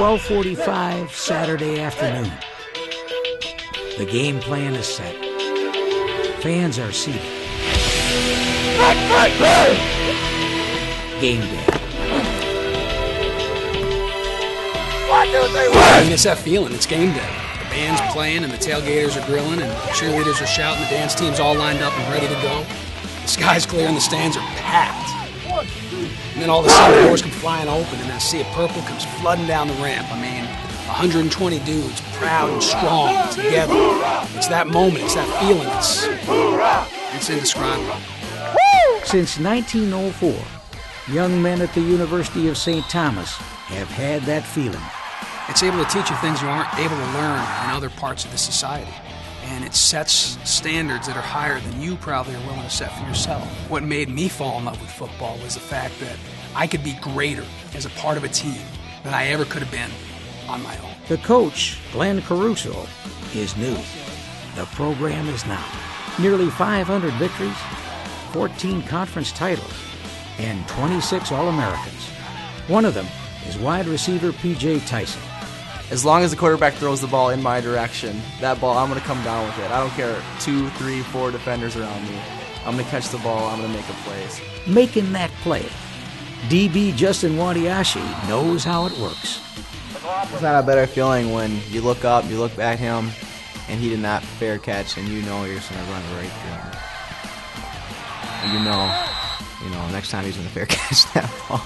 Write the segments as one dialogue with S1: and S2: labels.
S1: 12:45 Saturday afternoon. The game plan is set. Fans are seated. Game day.
S2: 1, 2, 3, 1! It's that feeling. It's game day. The band's playing and the tailgaters are grilling and the cheerleaders are shouting. The dance team's all lined up and ready to go. The sky's clear and the stands are packed. And then all of a sudden the doors come flying open and then a sea of purple comes flooding down the ramp. 120 dudes, proud and strong, together. It's that moment, it's that feeling. It's indescribable.
S1: Since 1904, young men at the University of St. Thomas have had that feeling.
S2: It's able to teach you things you aren't able to learn in other parts of the society. And it sets standards that are higher than you probably are willing to set for yourself. What made me fall in love with football was the fact that I could be greater as a part of a team than I ever could have been on my own.
S1: The coach, Glenn Caruso, is new. The program is now. Nearly 500 victories, 14 conference titles, and 26 All-Americans. One of them is wide receiver P.J. Tyson.
S3: As long as the quarterback throws the ball in my direction, that ball, I'm going to come down with it. I don't care 2, 3, 4 defenders around me. I'm going to catch the ball. I'm going to make a play.
S1: Making that play. DB Justin Wandiashi knows how it works.
S3: It's not a better feeling when you look up, you look at him, and he did not fair catch, and you know you're just going to run right through him. And you know, next time he's going to fair catch that ball.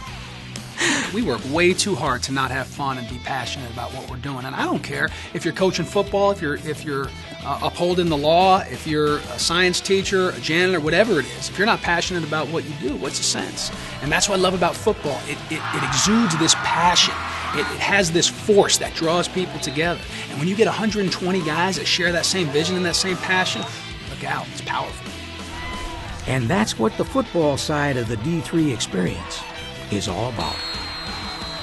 S2: We work way too hard to not have fun and be passionate about what we're doing. And I don't care if you're coaching football, if you're upholding the law, if you're a science teacher, a janitor, whatever it is. If you're not passionate about what you do, what's the sense? And that's what I love about football. It exudes this passion. It has this force that draws people together. And when you get 120 guys that share that same vision and that same passion, look out, it's powerful.
S1: And that's what the football side of the D3 experience is all about.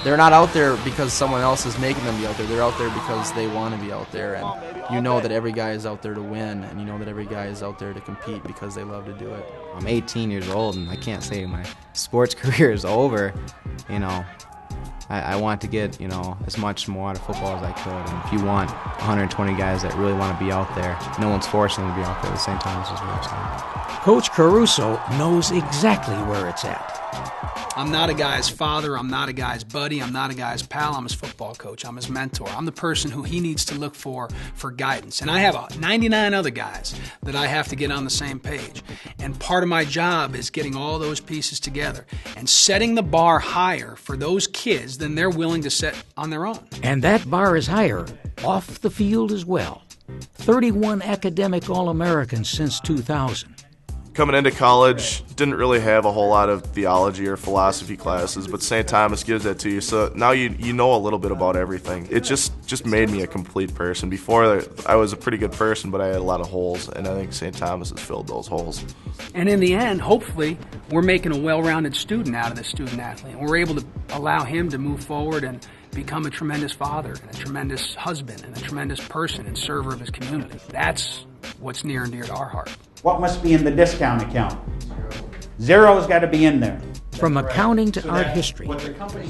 S3: They're not out there because someone else is making them be out there. They're out there because they want to be out there. And you know that every guy is out there to win, and you know that every guy is out there to compete because they love to do it. I'm 18 years old, and I can't say my sports career is over. I want to get, as much more out of football as I could. And if you want 120 guys that really want to be out there, no one's forcing them to be out there at the same time as what I'm saying.
S1: Coach Caruso knows exactly where it's at.
S2: I'm not a guy's father, I'm not a guy's buddy, I'm not a guy's pal, I'm his football coach, I'm his mentor. I'm the person who he needs to look for guidance. And I have 99 other guys that I have to get on the same page. And part of my job is getting all those pieces together and setting the bar higher for those kids than they're willing to set on their own.
S1: And that bar is higher off the field as well. 31 academic All-Americans since 2000.
S4: Coming into college, didn't really have a whole lot of theology or philosophy classes, but St. Thomas gives that to you. So now you know a little bit about everything. It just made me a complete person. Before, I was a pretty good person, but I had a lot of holes, and I think St. Thomas has filled those holes.
S2: And in the end, hopefully, we're making a well-rounded student out of this student-athlete. We're able to allow him to move forward and become a tremendous father and a tremendous husband and a tremendous person and server of his community. That's what's near and dear to our heart.
S5: What must be in the discount account? Zero's got to be in there.
S1: From accounting to art history,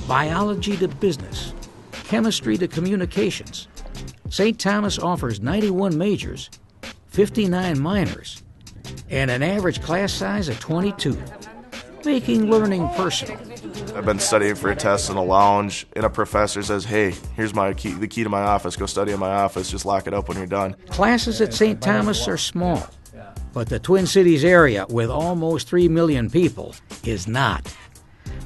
S1: biology to business, chemistry to communications, St. Thomas offers 91 majors, 59 minors, and an average class size of 22, making learning personal.
S4: I've been studying for a test in a lounge, and a professor says, "Hey, here's the key to my office. Go study in my office. Just lock it up when you're done."
S1: Classes at St. Thomas are small, but the Twin Cities area, with almost 3 million people, is not.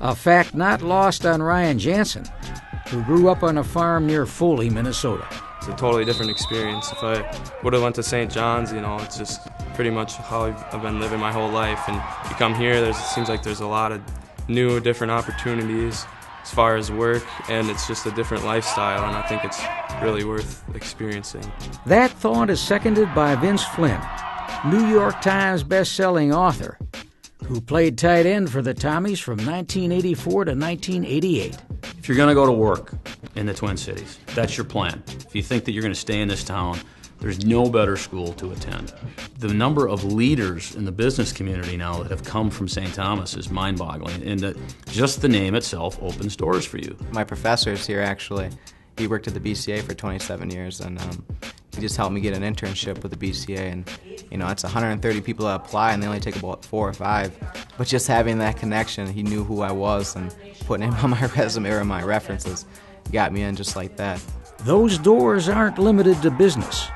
S1: A fact not lost on Ryan Jansen, who grew up on a farm near Foley, Minnesota.
S6: It's a totally different experience. If I would have went to St. John's, it's just pretty much how I've been living my whole life. And you come here, it seems like there's a lot of new, different opportunities as far as work, and it's just a different lifestyle, and I think it's really worth experiencing.
S1: That thought is seconded by Vince Flynn, New York Times best-selling author, who played tight end for the Tommies from 1984 to 1988.
S7: If you're going to go to work in the Twin Cities, that's your plan. If you think that you're going to stay in this town, there's no better school to attend. The number of leaders in the business community now that have come from St. Thomas is mind-boggling, and that just the name itself opens doors for you.
S3: My professors here, actually,
S8: He worked at the BCA for 27 years, and he just helped me get an internship with the BCA. And you know, it's 130 people that apply, and they only take about 4 or 5. But just having that connection, he knew who I was, and putting him on my resume or my references got me in just like that.
S1: Those doors aren't limited to business.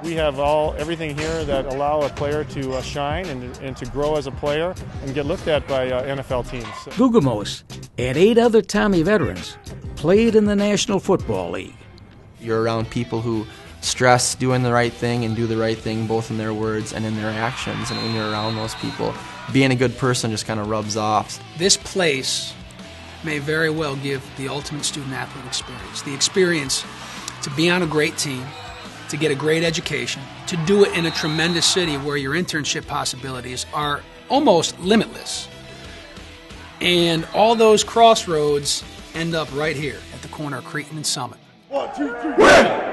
S9: We have everything here that allow a player to shine and to grow as a player and get looked at by NFL teams.
S1: Guggemos and 8 other Tommy veterans played in the National Football League.
S3: You're around people who stress doing the right thing and do the right thing both in their words and in their actions, and when you're around those people, being a good person just kind of rubs off.
S2: This place may very well give the ultimate student-athlete experience. The experience to be on a great team, to get a great education, to do it in a tremendous city where your internship possibilities are almost limitless. And all those crossroads end up right here at the corner of Cretin and Summit.
S9: 1, 2, 3.